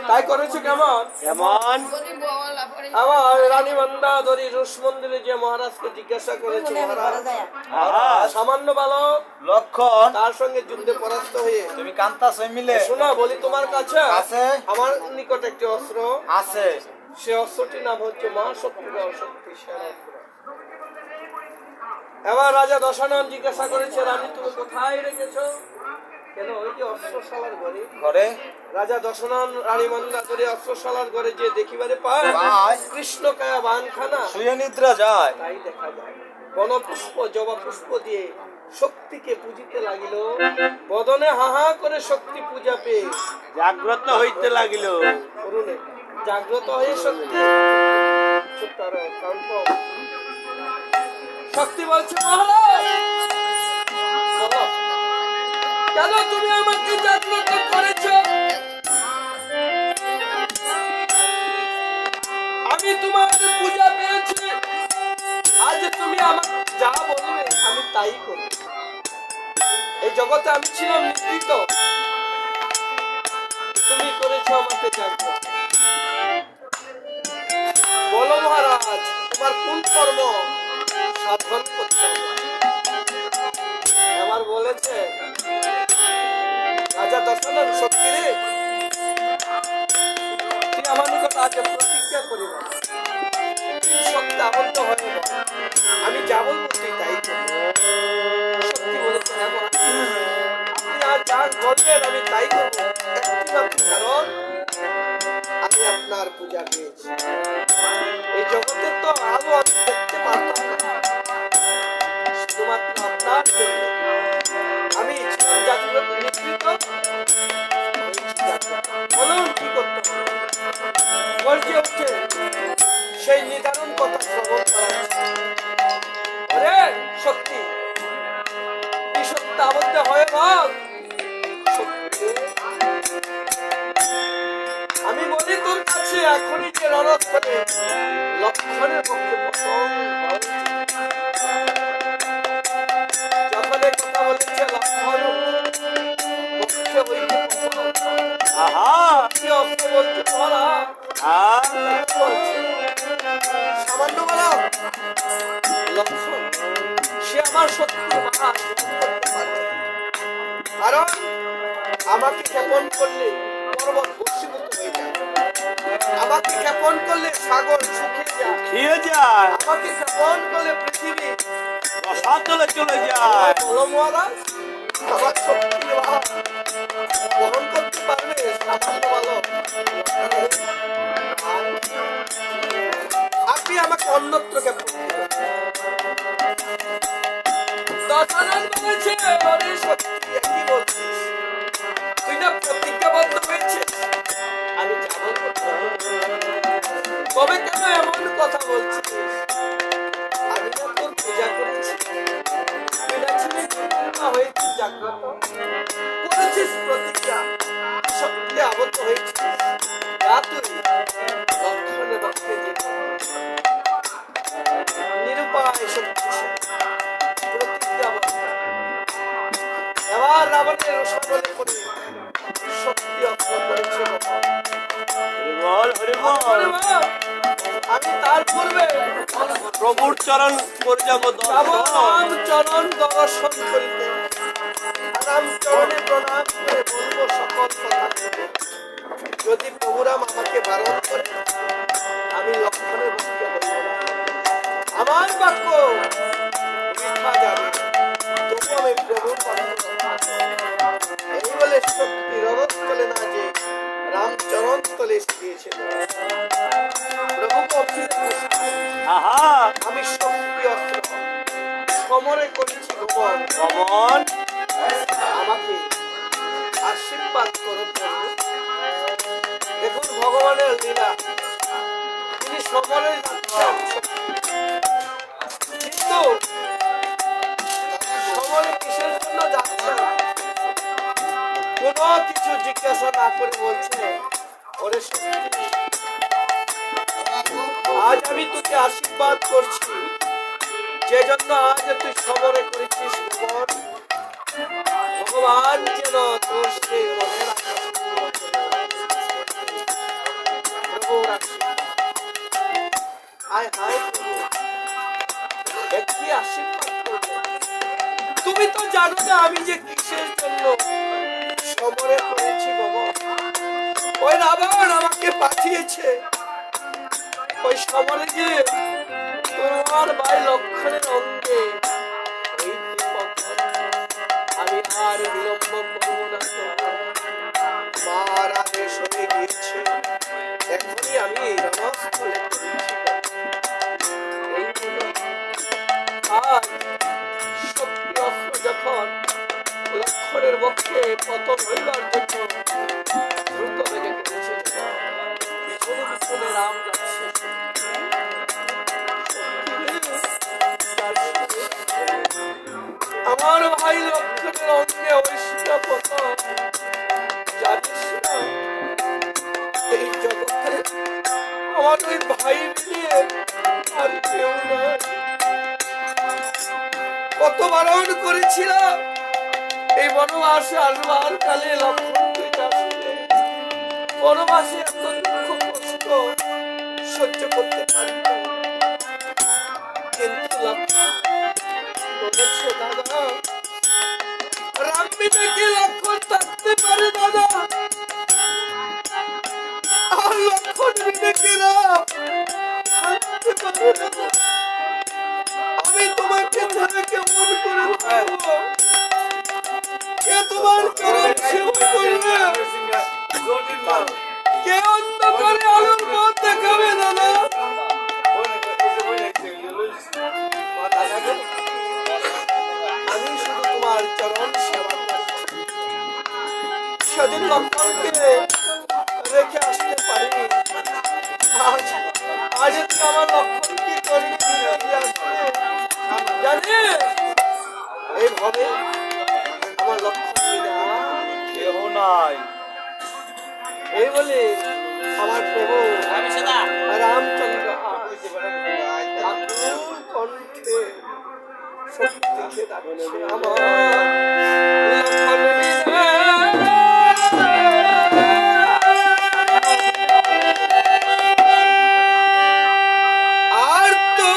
তাই করেছো কেমন কেমন আবার রানী মন্দাদরী রুশ মন্দিরে যে মহারাজকে জিজ্ঞাসা করেছে মহারাজ সামান্য বালক লক্ষণ তার সঙ্গে যুদ্ধে পরাস্ত হয়ে তুমি কান্তাছ মিলে শোনা বলি তোমার কাছে আছে আমার নিকট একটি অস্ত্র আছে সে অস্ত্রটির নাম হচ্ছে মহাশক্তি বা শক্তিশালী অস্ত্র। এবার রাজা দশানন জিজ্ঞাসা করেছে রানী তুমি কোথায় রেখেছো কেন ওই যে অস্ত্রশালার ঘরে রাজা দশনন রানী মন্দাদরী অস্ত্রশালার ঘরে যে দেখিবারে পায় কৃষ্ণ কায়া বানখানা শুয়ে নিদ্রা যায় তাই দেখা যায় বনপুষ্প জবা পুষ্প দিয়ে শক্তিকে পূজিতে লাগিল বদনে হাহা করে শক্তি পূজা পেয়ে জাগ্রত হইতে লাগিল করুণে জাগ্রত হয়ে শক্তি শক্তি বলছে মহারাজ কেন তুমি আমাকে জাগ্রত করেছ আমি তোমার পূজা পেয়েছি আজ তুমি আমাকে যা বলবে আমি তাই করি এই জগতে আমি ছিলাম নিদ্রিত তুমি করেছো আমাকে জাগ্রত বলো মহারাজ তোমার কোন কর্ম সাধন করতে হবে আমার বলেছে রাজা দশনন শক্তি রে তুই আমার নিকট আজ প্রতিজ্ঞা করিব শক্তি আবদ্ধ হয়ে আমি যা বলবো তুই তাই শক্তি বলেছে আপনি আর যা বলবেন আমি তাই করবো কারণ আমি আপনার পূজা পেয়েছি এই জগতের তো আলো আমি দেখতে পারতাম না শুধুমাত্র আপনার জন্য আমি ছিলাম জাগ্রত নিদ্রিত বলুন কি করতে হবে গর্জে উঠে সেই নিদারুণ কথা শ্রবণ করা শক্তি কি সত্য আবদ্ধ হয়ে বল আমি বলি তোর কাছে এখনই যে রণস্থলে লক্ষণের পক্ষে যখন কথা বলেছে লক্ষণ পক্ষে হইতে অস্ত্র বলতে সামান্য বলা লক্ষণ সে আমার সত্যি কারণ আমাকে জ্ঞাপন করলে পর্বত বর্ষীভূত হয়ে যায় আমাকে জ্ঞাপন করলে সাগর শুকিয়ে যায় আমাকে জ্ঞাপন করলে পৃথিবী অসাতলে চলে যায় বলো মহারাজ আমার শক্তি বহন করতে পারবে সামান্য বালক আপনি আমাকে অন্যত্র জ্ঞাপন দশানন বলেছে বলে সত্যি একই বলছিস তুই না প্রতিজ্ঞাবদ্ধ হয়েছিস আমি যেমন তবে কেন এমন কথা বলছিস আমি না তোর পূজা করেছি হয়েছিস জাগ্রত করেছিস প্রতিজ্ঞা শক্তি আবদ্ধ হয়েছিস তুই লক্ষণে বক্তে নিরুপায় শক্তিশালী প্রতিজ্ঞাবদ্ধ এবার রাবণের রসগোল্লা করে শক্তি অর্জন করেছে আমি তার পূর্বে প্রভুর চরণ করে যাব রাম চরণ দর্শন করিতে রাম চরণে প্রণাম করে বলবো সকল কথা যদি প্রভুরাম আমাকে বারণ করে আমি লক্ষণের ভক্তি বলব আমার বাক্য মিথ্যা যাবে তবু আমি প্রভুর এই বলে শক্তি রণস্থলে না যে রামচরণ তলে দিয়েছে আমি শক্তি অস্ত্র সমরে করেছি ভগবান আমাকে আশীর্বাদ করো দেখুন ভগবানের লীলা তিনি সমরে যাচ্ছেন কিন্তু সমরে কিসের জন্য যাচ্ছেন কোনো কিছু জিজ্ঞাসা না করে বলছে ওরে শক্তি আজ আমি তোকে আশীর্বাদ করছি, যে জন্য আজ তুই সমরে করেছিস ভগবান। ভগবান যেন তোর সেই মনের আশা পূর্ণ করে। প্রভুর আশীর্বাদ। হায় হায় প্রভু, একটি আশীর্বাদ করবে। তুমি তো জানো না আমি যে কিসের জন্য সমরে করেছি বাবা। ওই রাবণ আমাকে পাঠিয়েছে ওই সমরে গিয়ে তোমার ভাই লক্ষণের অঙ্গে এই বিপদ। আমি আর বিলম্ব করবো না, মার আদেশ হয়ে গিয়েছে, এখনই আমি রণস্থলে করেছি। আর শক্তি অস্ত্র যখন লক্ষণের পক্ষে পতন হইবার জন্য দ্রুত বেগে করেছে, পিছনে পিছনে রাম যাচ্ছে। আমার ভাই লক্ষণের অঙ্গে ঐশ্বর্য পতন জানিস না, এই জগতে আমার ওই ভাই মিলিয়ে আর কেউ নয়। কত বারণ করেছিলাম এই বনবাসে আসবার কালে লক্ষণ তুই আসলে বনবাসে এত দুঃখ কষ্ট সহ্য করতে পারবে, কিন্তু লক্ষণ বলেছে দাদা রামবিনে কি লক্ষণ থাকতে পারে দাদা, আর লক্ষণ বিনে কি রাম থাকতে পারে দাদা। আমি তোমাকে ছাড়া কেমন করে থাকবো, কে তোমার চরণ সেবা করবে, কে অন্ধকারে আলোর পথ দেখাবে দাদা। আমি শুধু তোমার চরণ সেবা করছি, সেদিন লক্ষণকে রেখে আসতে পারিনি। আজ তুই আমার লক্ষণ কি করবি জানে, এইভাবে আমার লক্ষণ কেউ নাই। এই বলে আমার প্রভু রামচন্দ্র আকুল কণ্ঠে শক্তিকে ডাকছে, আমার লক্ষণ আর তো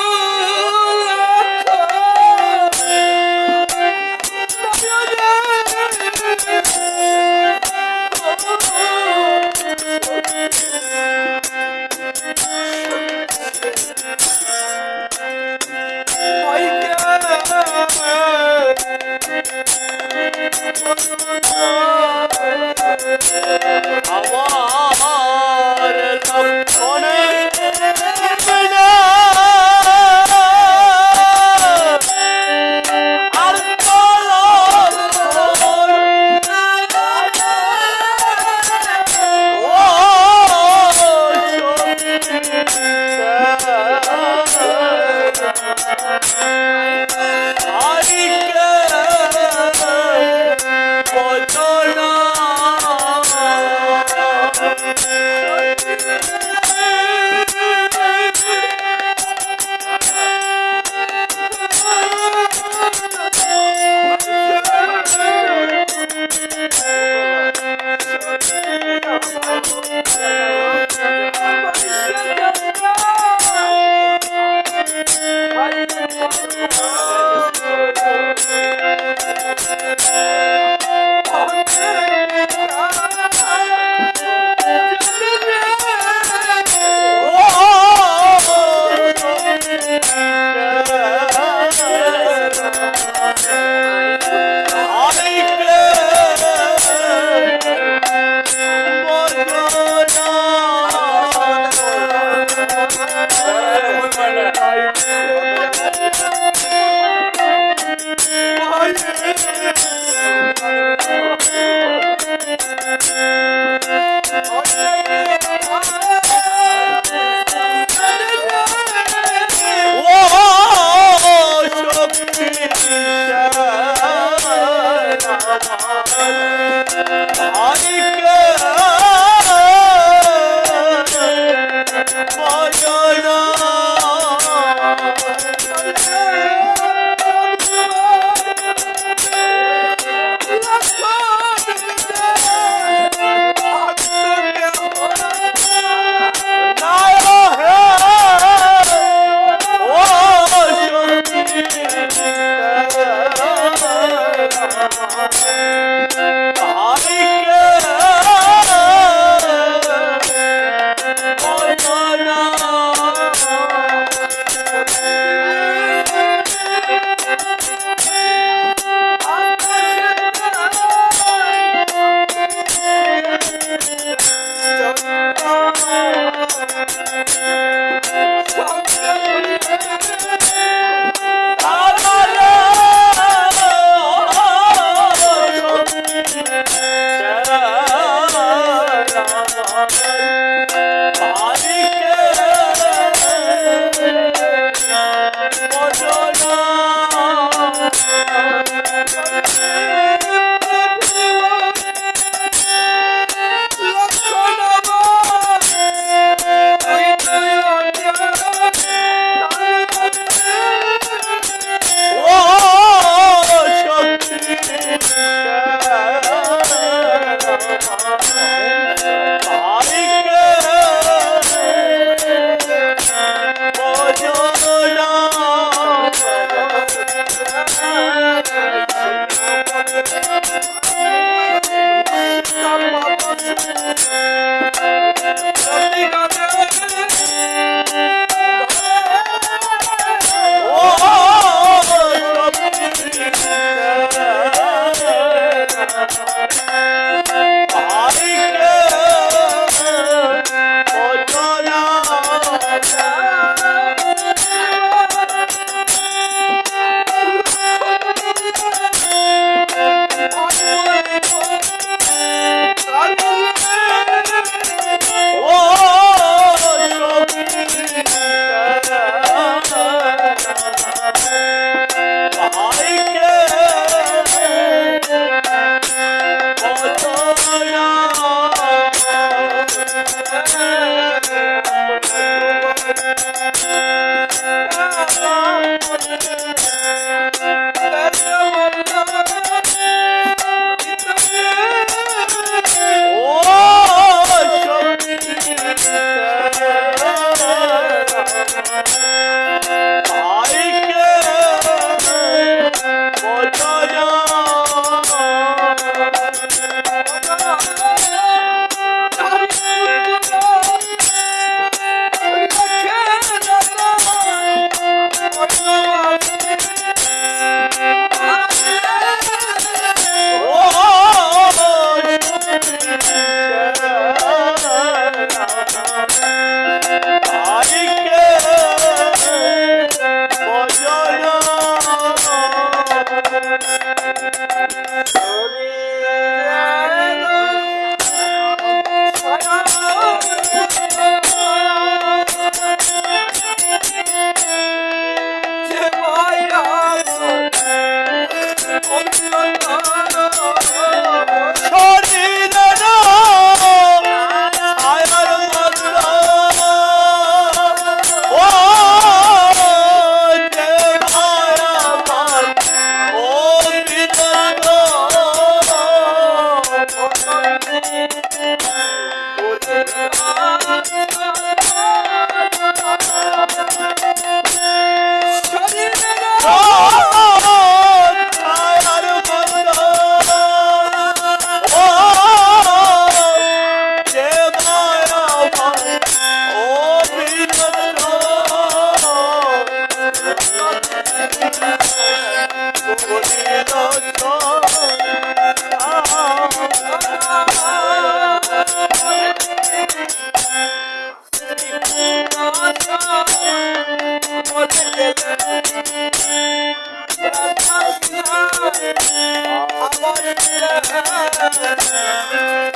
Oh,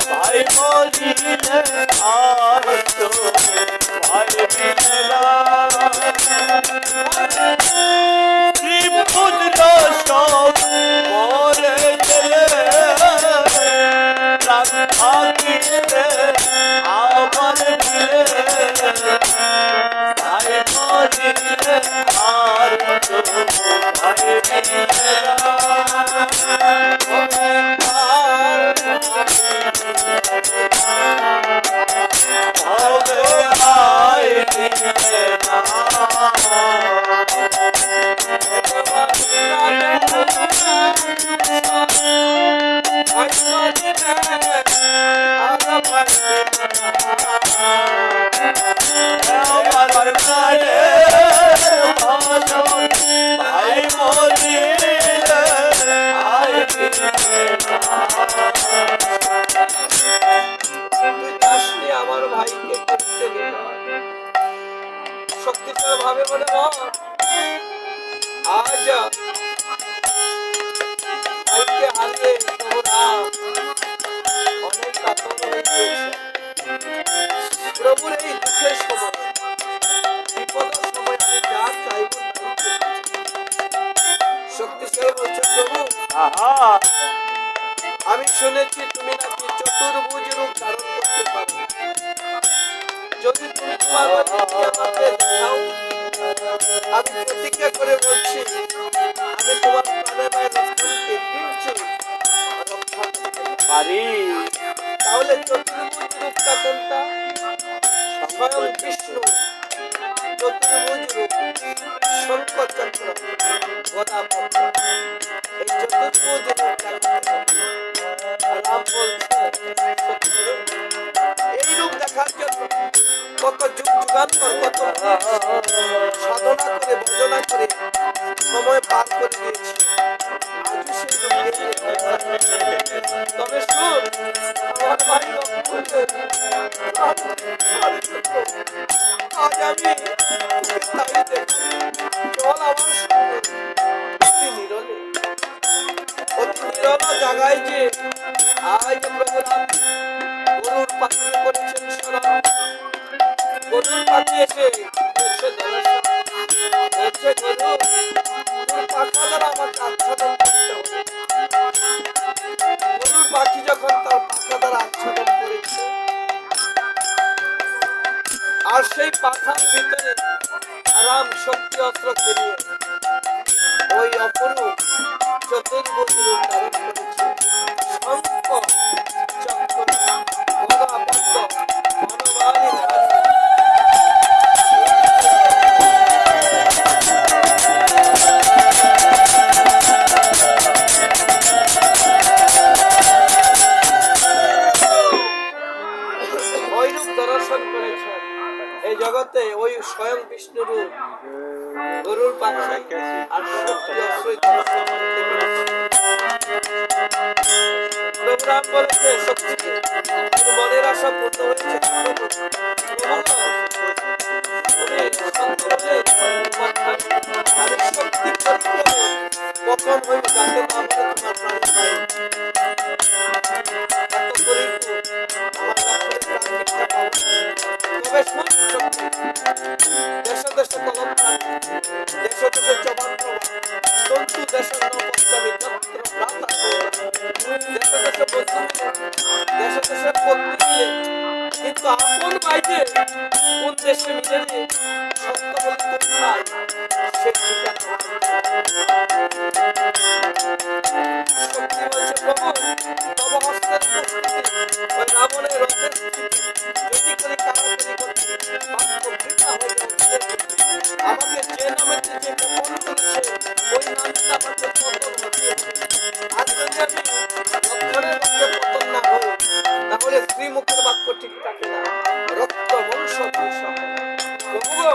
ভাই মরিলে আর তো ভাই মিললা শ্রীপুত্র সব মরে গেলে প্রাণ থাকিলে আমার মিলে ভাই মরিলে আর তো ভাই মিললা আমার ভাইকে করতে শক্তিশাল ভাবে বলে আজ ভাইকে হারিয়ে তোমরা অনেক কাতর হয়ে গিয়েছে। প্রভুর এই দুঃখের সময় বিপদের সময় আমি যা চাইব শক্তিশালী বলছে প্রভু আমি শুনেছি তুমি নাকি চতুর্ভুজ রূপ ধারণ করতে পারো। যদি তুমি তোমার আমাকে দেখাও আমি প্রতিজ্ঞা করে বলছি আমি তোমার প্রাণের রক্ষণকে ফিরছি রক্ষা করতে পারি। তাহলে চতুর্ভুজ রূপটা কোনটা? স্বয়ং বিষ্ণু চতুর্ভুজ রূপ শঙ্খ চক্র গদা পদ্ম এই চতুর্ভুজ রাম বলছে এই রূপ দেখার জন্য কত যুগ যুগান্তর কত সাধনা করে ভজনা করে সময় পার করে দিয়েছি। আজও সেই রূপ তবে শুন আমার ভাই আজ আমি তাই দেখি চল আমার সঙ্গে অতি নিরলে অতি নিরল জায়গায় যে আজ প্রভু রাম গরুর পাখিকে করেছেন স্মরণ গরুর পাখি এসে বলছে দর্শন বলছে গরু তোর পাখা দ্বারা আমাকে আচ্ছাদন করতে হবে গরুর পাখি যখন তার পাখা দ্বারা আচ্ছাদন করেছে আর সেই পাখার ভিতরে রাম শক্তি অস্ত্রকে নিয়ে ওই অপরূপ চতুর্ভুজ রূপ ধারণ করেছে শঙ্খ চক্র গদা পদ্ম বনমালী ধারী ওই রূপ দর্শন করেছেন এই জগতে ওই স্বয়ং বিষ্ণু রূপ গরুর পাখি আর শক্তি অস্ত্রই দর্শন করতে পেরেছে প্রভু রাম বলেছে শক্তি তোর মনের আশা পূর্ণ হয়েছে আমি শক্তি পরিক্রমে পতন হইব যাতে না বলে তোমার প্রাণ পাই এত করিব আমার লক্ষ্যের প্রাণ নিষ্ঠা পাব তবে শুন শক্তি দেশে দেশে কলম দেশে দেশে চবান তন্তু দেশের নবস্থামী যন্ত্র প্রাতা দেশে দেশে বন্ধু দেশে দেশে পত্নী মিলে কিন্তু আপন বাইরে কোন দেশে মিলে রে সত্য বলে কোথায় সে ঠিকানা শক্তি বলছে প্রভু তব হস্তের উপস্থিতি ওই রাবণের রথের স্থিতি যদি করে কারাকারি করতে বাক্য বৃথা হয়ে আমাকে যে নামেতে যে গোপন করেছে ওই নামটা আমাকে পতন হতে আর যদি আমি লক্ষণের বাক্যে পতন না হই তাহলে শ্রীমুখের বাক্য ঠিক থাকে না রক্ত বংশ প্রভু গো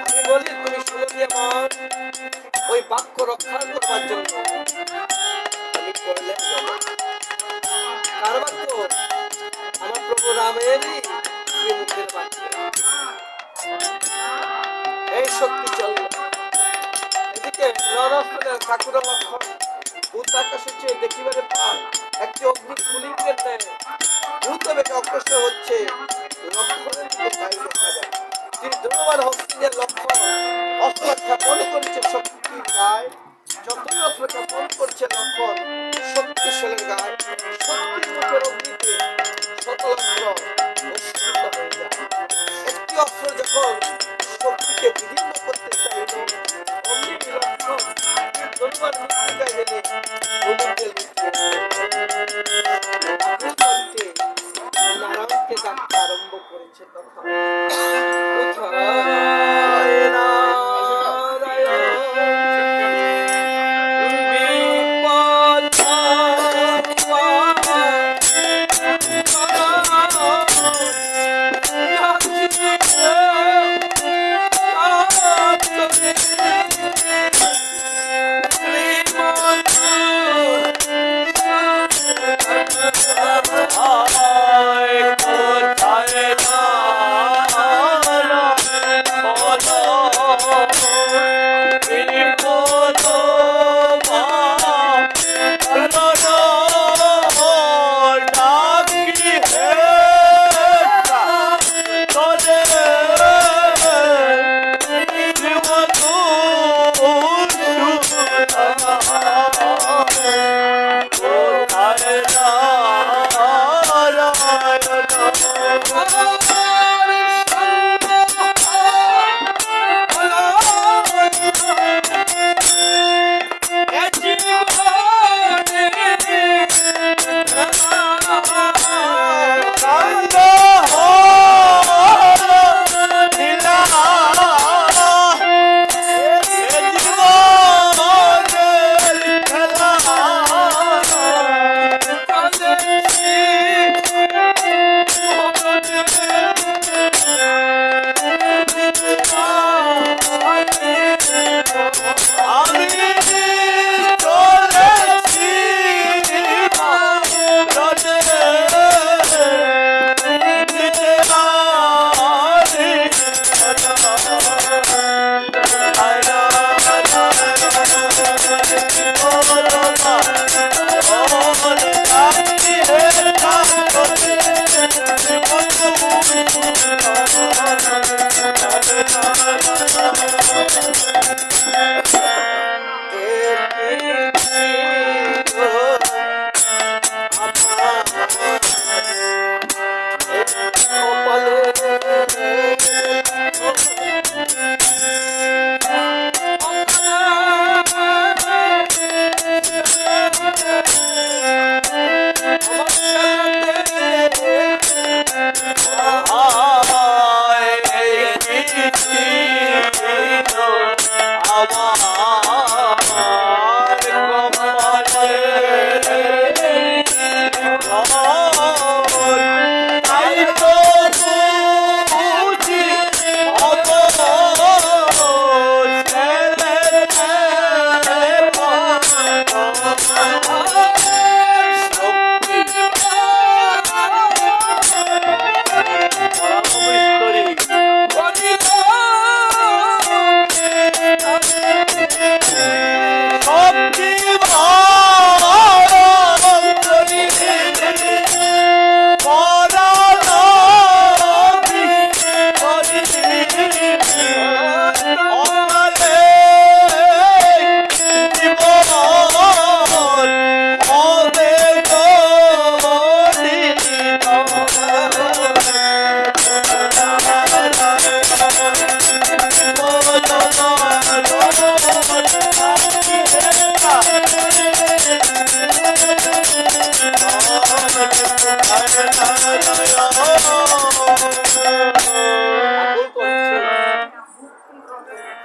আমি বলি তুমি শুনে দিয়ে আমার ওই বাক্য রক্ষা করবার জন্য আমি করলেন কার বাক্য আমার প্রভু রামেরই শ্রীমুখের বাক্য এই শক্তি চলল এদিকে নরস্থলের ঠাকুর লক্ষণ উদ্যাকাশে চেয়ে দেখিবারে পায় একটি অগ্নি স্ফুলিঙ্গের ন্যায় দ্রুত বেগে অগ্রসর হচ্ছে লক্ষণের দিকে তাই দেখা যায় তিনি দ্রুতমান হস্তিনের লক্ষণ অস্ত্র খ্যাপন করেছে শক্তির গায়ে যতই অস্ত্র খ্যাপন করছে লক্ষণ শক্তিশালের গায়ে শক্তির মুখের অগ্নিতে শতলক্ষ ভস্মীভূত হয়ে যায় একটি অস্ত্র যখন শক্তিকে বিদীর্ণ করতে চাইল অমনি বিলক্ষণ ধনুমান মৃত্তিকায় হেলে ভূমিতে নারায়ণকে ডাকতে আরম্ভ করেছে তখন কোথায় না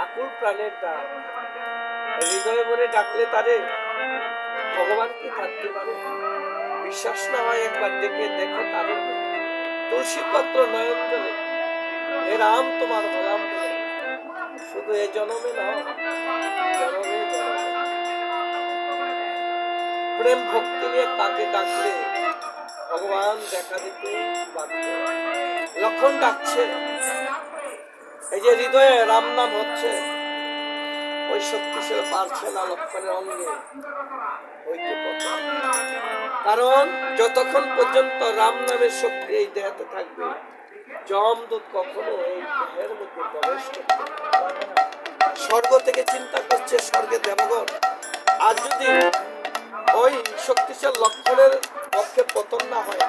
আকুল প্রাণের ডাক, হৃদয়ে মনে ডাকলে তারে ভগবান কি থাকতে পারে? বিশ্বাস না হয় একবার ডেকে দেখো তারে, তুলসী পত্র নয়ন জলে হে রাম তোমার গোলাম বলে। শুধু এ জনমে নয়, জনমে জনমে প্রেম ভক্তি নিয়ে তাকে ডাকলে ভগবান দেখা দিতে বাধ্য। লক্ষণ ডাকছে, এই যে হৃদয়ে রাম নাম হচ্ছে, ওই শক্তিশালী পারছে না লক্ষণের অঙ্গে হইতে পথে। কারণ যতক্ষণ পর্যন্ত রাম নামের শক্তি এই দেহতে থাকবে, যমদূত কখনো এই দেহের মধ্যে প্রবেশ করতে পারবে না। স্বর্গ থেকে চিন্তা করছে স্বর্গে দেবগণ, আর যদি ওই শক্তিশালী লক্ষণের পক্ষে পতন না হয়,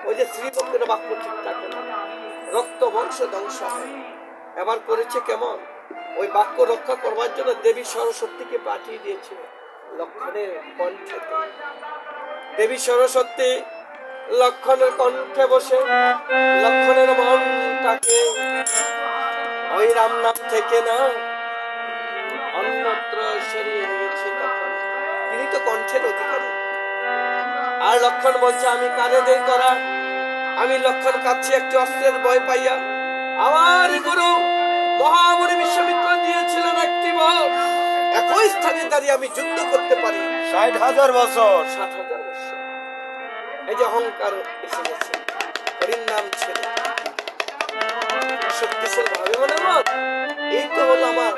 ওই যে শ্রীপক্ষের বাক্য ঠিক থাকে না, রক্ত বংশ ধ্বংস হয়। এবার করেছে কেমন, ওই বাক্য রক্ষা করবার জন্য দেবী সরস্বতীকে পাঠিয়ে দিয়েছে লক্ষণের কণ্ঠে। দেবী সরস্বতী লক্ষণের কণ্ঠে বসে লক্ষণের মনটাকে ওই রাম নাম থেকে না অন্যত্র সরিয়ে নিয়েছে। তখন তিনি তো কণ্ঠের অধিকারী। আর লক্ষণ বলছে, আমি কানে দেই করা, আমি লক্ষণ কাচ্ছি একটি অস্ত্রের ভয় পাইয়া। আমার গুরু মহামুনি বিশ্বামিত্র দিয়েছিলেন একটি বল, একই স্থানে দাঁড়িয়ে আমি যুদ্ধ করতে পারি 60,000 বছর। 60,000 বছর। এই যে অহংকার এসে গেছে, হরির নাম ছেড়ে শক্তিশালী ভাবে মনে মত, এই তো হলো আমার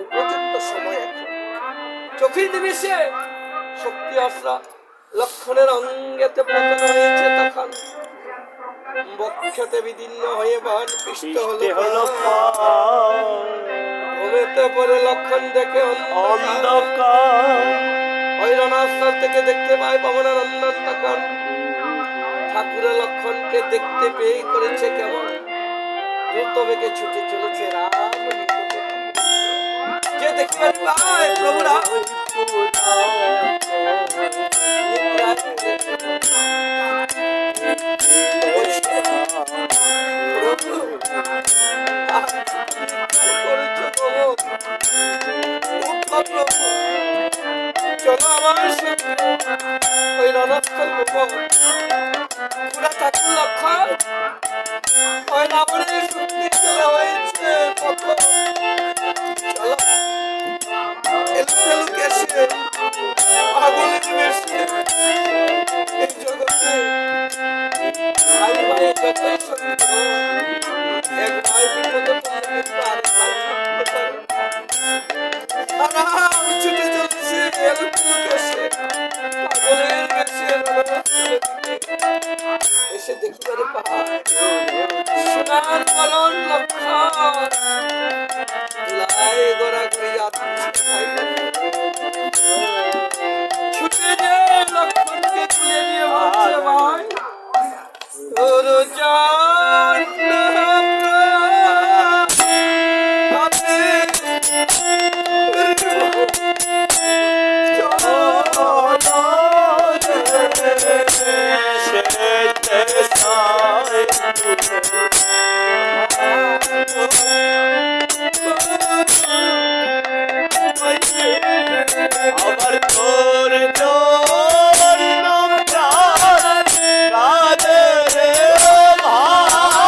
উপযুক্ত সময়। এখন চোখের নিমিষে শক্তি অস্ত্র লক্ষণের অঙ্গেতে পতন হয়েছে। তখন বক্ষতে বিদীর্ণ হয়ে বান পিষ্ট হলো, ঘুমেতে পড়ে লক্ষণ দেখে অন্ধকার। ওই রণাস্থল থেকে দেখতে পায় পবনানন্দন। তখন ঠাকুরের লক্ষণকে দেখতে পেয়ে করেছে কেমন, দ্রুত বেগে ছুটে চলেছে রাম নিকটে। যে দেখতে পায় প্রভুরা চলো আমার সঙ্গে ওই রণস্থল পুরা ঠাকুর লক্ষণ ওই রাবণের শক্তি চলে হয়েছে। চলো এলু কেসে আগুনে নিমেষে এই জগতে ভাই ভাই যতই শক্তি এক ভাই বিপদে পড়লে কিন্তু আরেক ভাই থাকতে পারে। আমি ছুটে চলেছি এলু কেসে তোর পায় সোনার কলন লক্ষণ লাই গোড়া করিয়া ছুটে যে লক্ষণকে তুলে নিয়ে বলছে ভাই তোর জান আমার তোর জন্য প্রাণ কাঁদে রে ভাই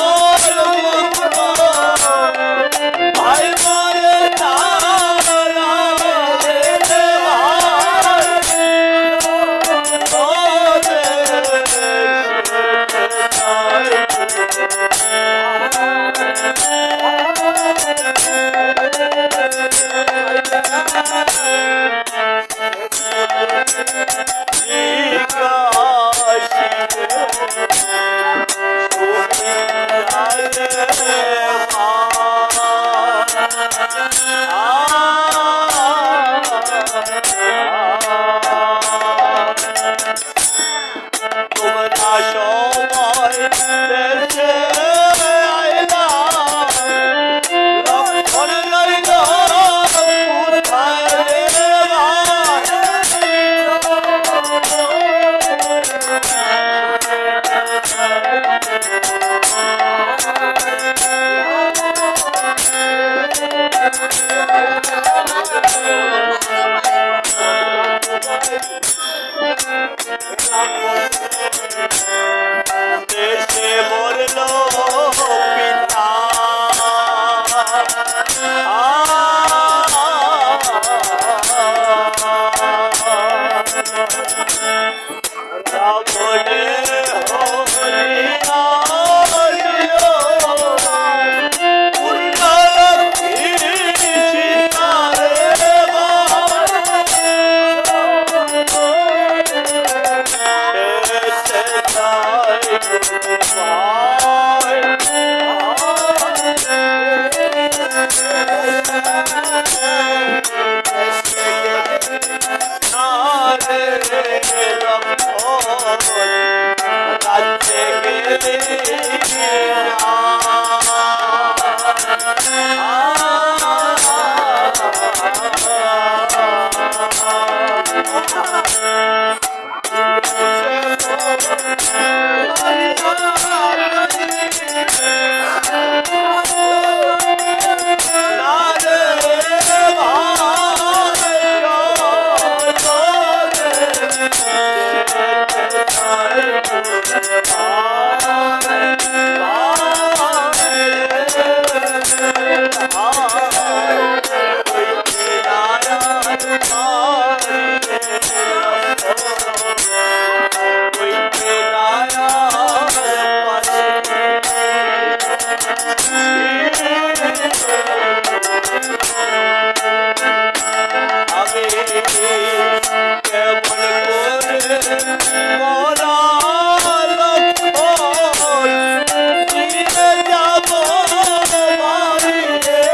আমার অধিকার ভাই মায়ের তোমরা সবাই দেশে আইলা লক্ষণ লইল কোথায় রে দেশে মরল পিতা রাবণে হরিয়া মরার লক্ষণ দিয়ে যাব বাড়ি রে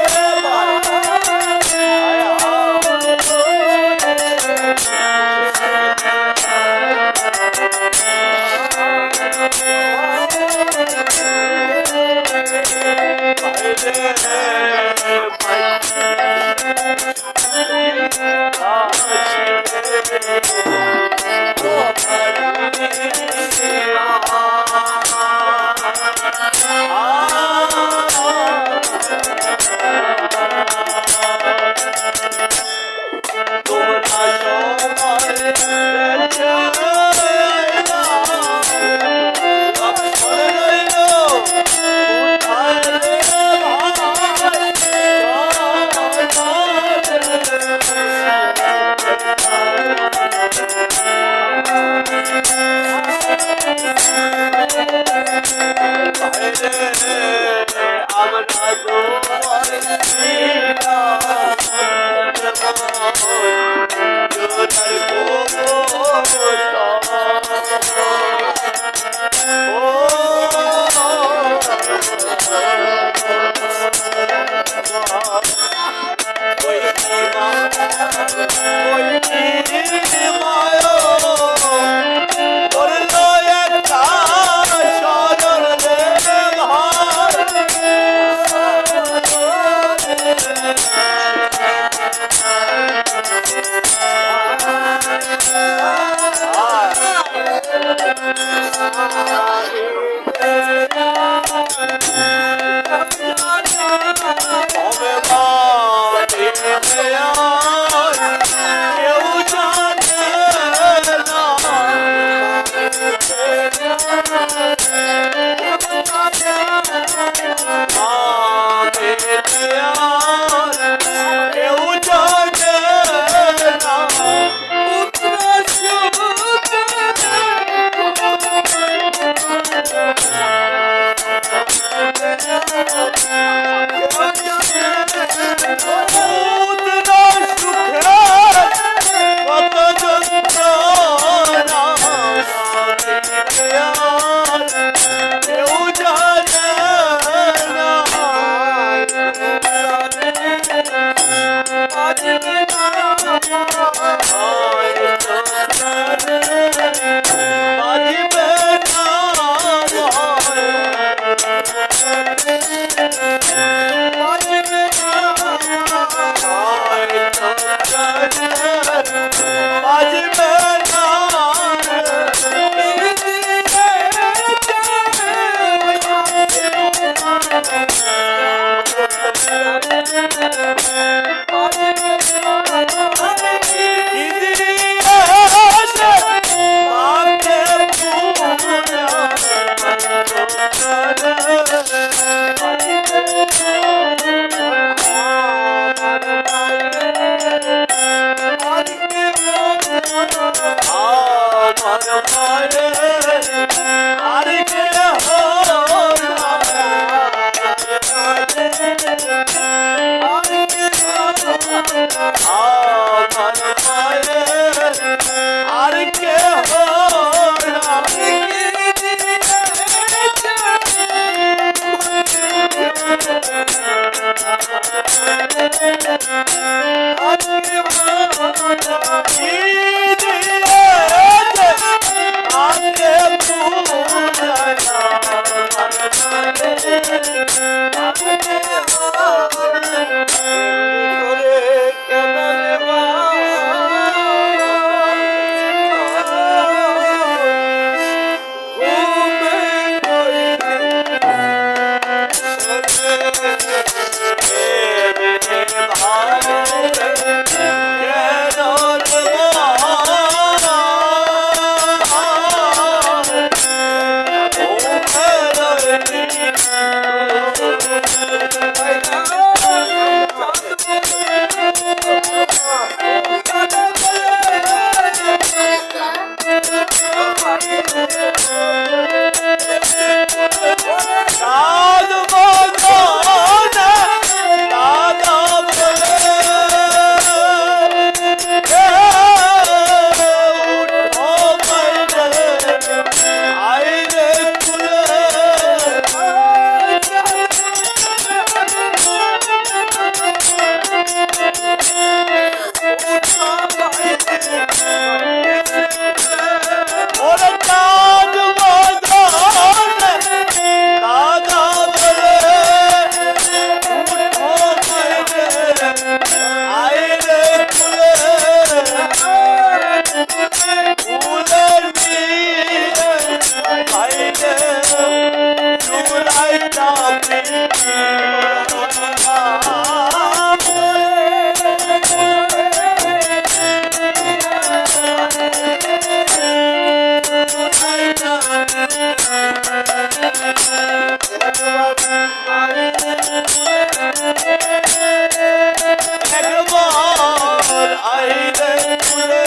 একবার আইলে ফুলে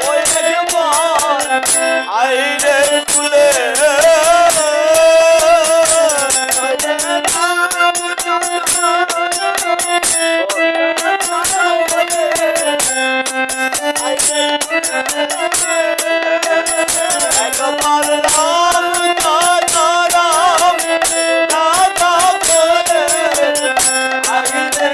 ওই একবার আইলে ফুলে একবার রাম দাদা রাম দাদা বলে আইলে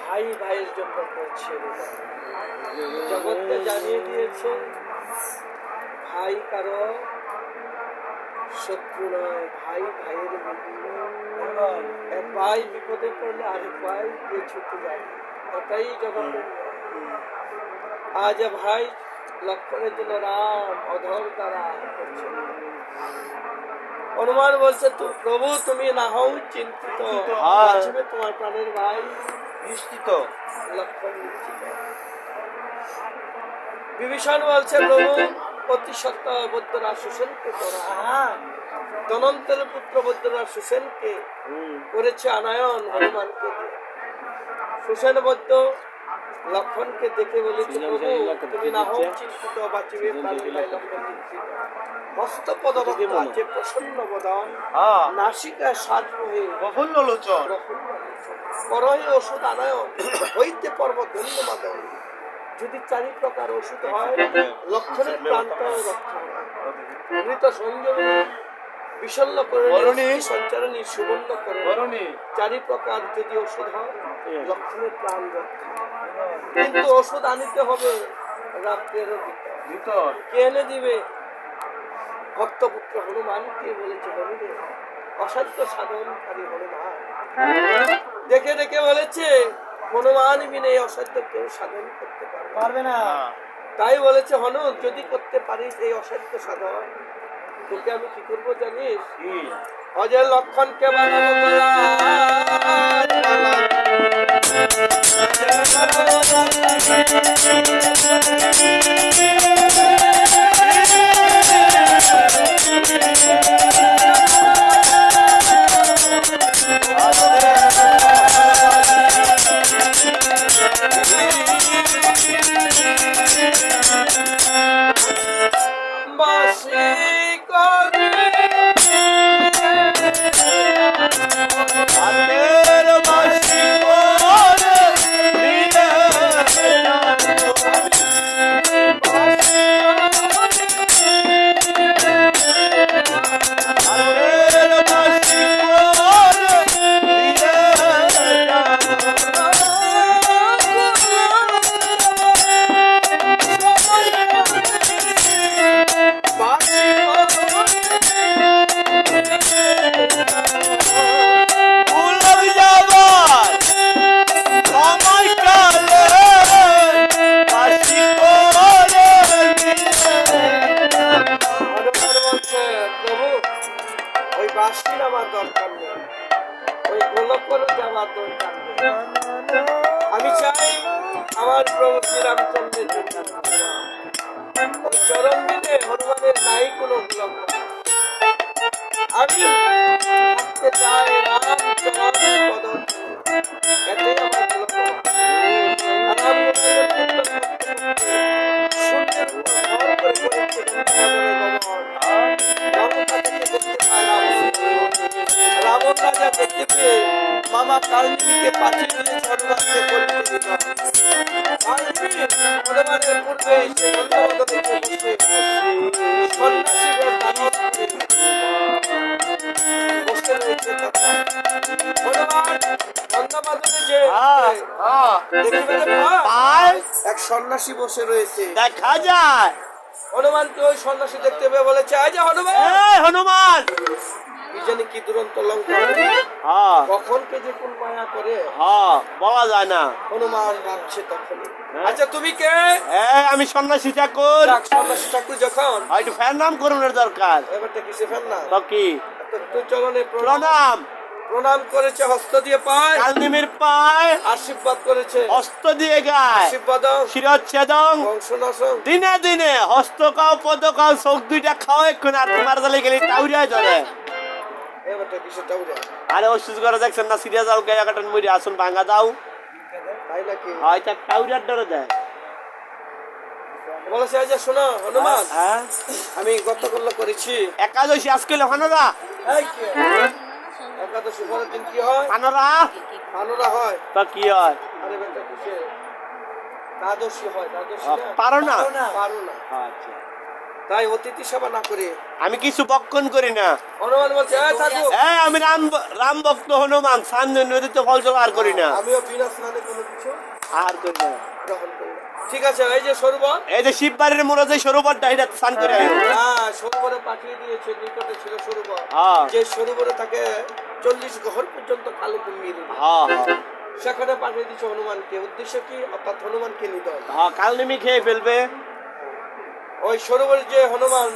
ভাই ভাইয়ের জন্য করছে জগৎকে জানিয়ে দিয়েছে ভাই কারো শত্রু নয়, ভাই ভাইয়ের মিত্র। এক ভাই বিপদে পড়লে আরেক ভাই গিয়ে ছুটে যায়, এটাই জগতের নিয়ম। আজ ভাই লক্ষণের জন্য রাম অধর দ্বারা করছে। হনুমান বলছে তো প্রভু তুমি না হও চিন্তিত, বাঁচবে তোমার প্রাণের ভাই নিশ্চিত লক্ষণ নিশ্চিত। বিভীষণ বলছে প্রভু অতি সত্য বৌদ্ধরা সুসেনকে করা, ধনন্তের পুত্র বৌদ্ধরা সুসেনকে করেছে আনায়ন হনুমানকে দিয়ে। সুসেন বৌদ্ধ লক্ষণকে দেখে বলেছে প্রভু তুমি না হও চিন্তিত, বাঁচিবে প্রাণের ভাই লক্ষণ নিশ্চিত। মস্ত পদবক্ত আছে প্রসন্ন বদন, নাসিকা সাজ রহে প্রফুল্ল লোচন, করহে ওষুধ আনায়ন হইতে পর্বত ধন্যবাদন। যদি চারি প্রকার ওষুধ হয় লক্ষণের প্রান্ত রক্ষা হয়। মৃত সংযমী বিশল্য করণী সঞ্চারণী সুবর্ণ করণী, চারি প্রকার যদি ওষুধ হয় লক্ষণের প্রাণ রক্ষা। কিন্তু ওষুধ আনিতে হবে রাত্রের ভিতর। কে এনে দিবে? ভক্তপুত্র হনুমানকে বলেছে হনুরে অসাধ্য সাধনকারী হনুমান। দেখে দেখে বলেছে হনুমান বিনে এই অসাধ্য কেউ সাধন করতে পারবে না। তাই বলেছে হনু যদি করতে পারিস এই অসাধ্য সাধন, তোকে আমি কি করবো জানিস? অজয় লক্ষণকে বানাবো কাশির আমার দরকার নেই, ওই গোলকেরও যাওয়ার দরকার নেই। আমি চাই আমার প্রভু শ্রীরামচন্দ্রের জন্য ওই চরণ দিনে হনুমানের নাই কোনো গোলক। আমি থাকতে চাই রাম চরণ পদ, এটাই আমার গোলক। আর রাম গোবিন্দের কীর্তন করতে করতে শূন্যের উপর ভর করে করেছে বৃন্দাবনের ভ্রমণ। লঙ্কা থেকে দেখতে পায় রাবণ রাজা দেখতে পেয়ে মামা কালনিকে পাঠিয়ে দিলে হনুমানকে বলতে দিল। কালনি হনুমানের পূর্বে সেই গন্ধবদনে বসে সন্ন্যাসী বেশ ধারণ করে বসে রয়েছে। তখন হনুমান গন্ধবদনে যে দেখিবেন এক সন্ন্যাসী বসে রয়েছে দেখা যায়। হনুমানকে ওই সন্ন্যাসী দেখতে পেয়ে বলেছে, আয় যে হনুমান, হনুমান কি জানি কি দুরন্ত লঙ্কা কখন কে যে কোন মায়া করে বলা যায় না। হনুমান ভাবছে তখন, আচ্ছা তুমি কে? আমি সন্ন্যাসী ঠাকুর। সন্ন্যাসী ঠাকুর যখন একটু ফ্যান নাম করুনের দরকার। এবারটা কিসে ফেল না তো কি তুই চরণে প্রণাম প্রণাম করেছে, হস্ত দিয়ে পায় কালনিমির পায়, আশীর্বাদ করেছে, হস্ত দিয়ে গায়, আশীর্বাদ শিরচ্ছেদং বংশনাশন দিনে দিনে হস্ত কাও পদ কাও চোখ দুইটা খাও এখন আর তোমার জালে গেলে টাউরিয়ায় ধরে। এবারটা কিসে টাউরে আরে ওষুধ করে দেখছেন না, সিরিয়া যাও গায়ে কাটান মুড়ি আসুন ভাঙা দাও, তাই নাকি? হয়তো টাউরিয়ার ডরে দেয়। বলেছে, আজ শোনো হনুমান, হ্যাঁ আমি গতকাল করেছি একাদশী আজকে হানোরা এই কি একাদশী পরের দিন কি হয়? হানোরা পানোরা হয়। তো কি হয়? আরে বেটা কিসে দ্বাদশী হয়, দ্বাদশী না? পারো না? পারো না। আচ্ছা তাই অতিথি সেবা না করে আমি কিছু বক্ষণ করি না। হনুমান বলছে, এই ঠাকুর, আমি রাম ভক্ত হনুমান, সান নদীতে ফল জল আর করি না, আমিও বিনা স্নানে কোনো কিছু আর করি না। গ্রহণ করি না। ঠিক আছে, এই যে সরোবর, এই যে শিববাড়ির মোড়ে যে সরোবরটা এটা স্নান করে আইও। হ্যাঁ সরোবরে পাঠিয়ে দিয়েছে, নিকটে ছিল সরোবর, হ্যাঁ যে সরোবরে তাকে 40 ঘর পর্যন্ত কালো কুমির, হ্যাঁ সেখানে পাঠিয়ে দিচ্ছে হনুমানকে। উদ্দেশ্য কি? অর্থাৎ হনুমানকে নিধন। হ্যাঁ কালনিমি খেয়ে ফেলবে। ওই সরোবরে যে হনুমান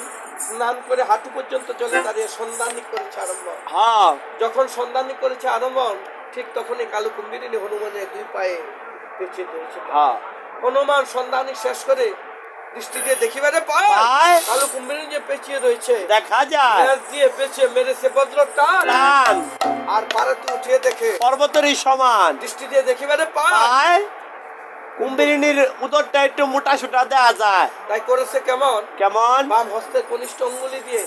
স্নান করে হাঁটু পর্যন্ত চলে দাঁড়িয়ে সন্ধানী করেছে আরম্ভ। হ্যাঁ যখন সন্ধানী করেছে আরম্ভ, ঠিক তখনই কালো কুম্ভীরিনী হনুমানের দুই পায়ে পেঁচিয়ে ধরেছে। হ্যাঁ হনুমান সন্ধানী শেষ করে দৃষ্টি দিয়ে দেখিবারে পায় পায়। কালো কুম্ভীরিনী যে পেঁচিয়ে রয়েছে, দেখা যায় লেজ দিয়ে পেঁচিয়ে মেরেছে বজ্র টান, টান আর পাড়াতে উঠিয়ে দেখে পর্বতেরই সমান। দৃষ্টি দিয়ে দেখিবারে পায় পায় কুম্ভীরিনীর উদরটা একটু মোটা সোটা দেওয়া যায়। তাই করেছে কেমন? কেমন? বাম হস্তের কনিষ্ঠ অঙ্গুলি দিয়ে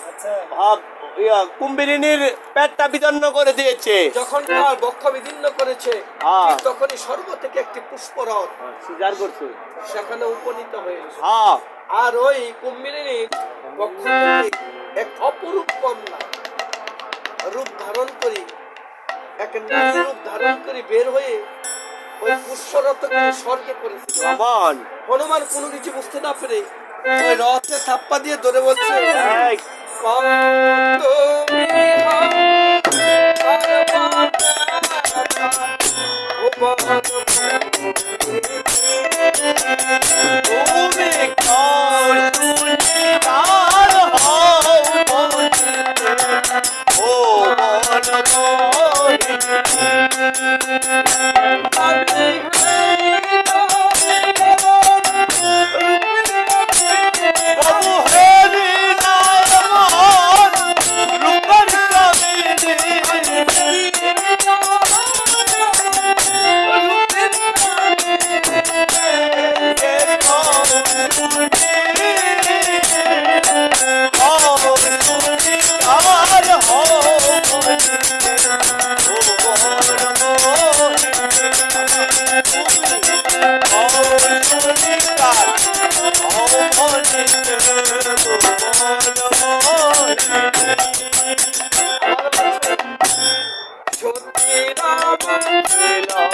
কুম্ভীরিনীর পেটটা বিদন্ন করে দিয়েছে। যখন তার বক্ষ বিদীর্ণ করেছে, হ্যাঁ। ঠিক তখনই স্বর্গ থেকে একটি পুষ্পরথ সিজার করছে। সেখানে উপনীত হয়েছে। হ্যাঁ আর ওই কুম্ভীরিনীর বক্ষ থেকে এক অপরূপ কন্যা রূপ ধারণ করি, এক নারী রূপ ধারণ করে বের হয়ে ওই পুষ্পরথকে স্বর্গে করেছে। কেমন? হনুমান কোনো কিছু বুঝতে না পেরে ওই রথে থাপ্পা দিয়ে ধরে বলছে, এই, তুমি কৌশিকার হও বলিতে, ও প্রভু হরি নারায়ণ রূপের কামিনী, কৌশিকার হও বলিতে, ও সত্যি রাম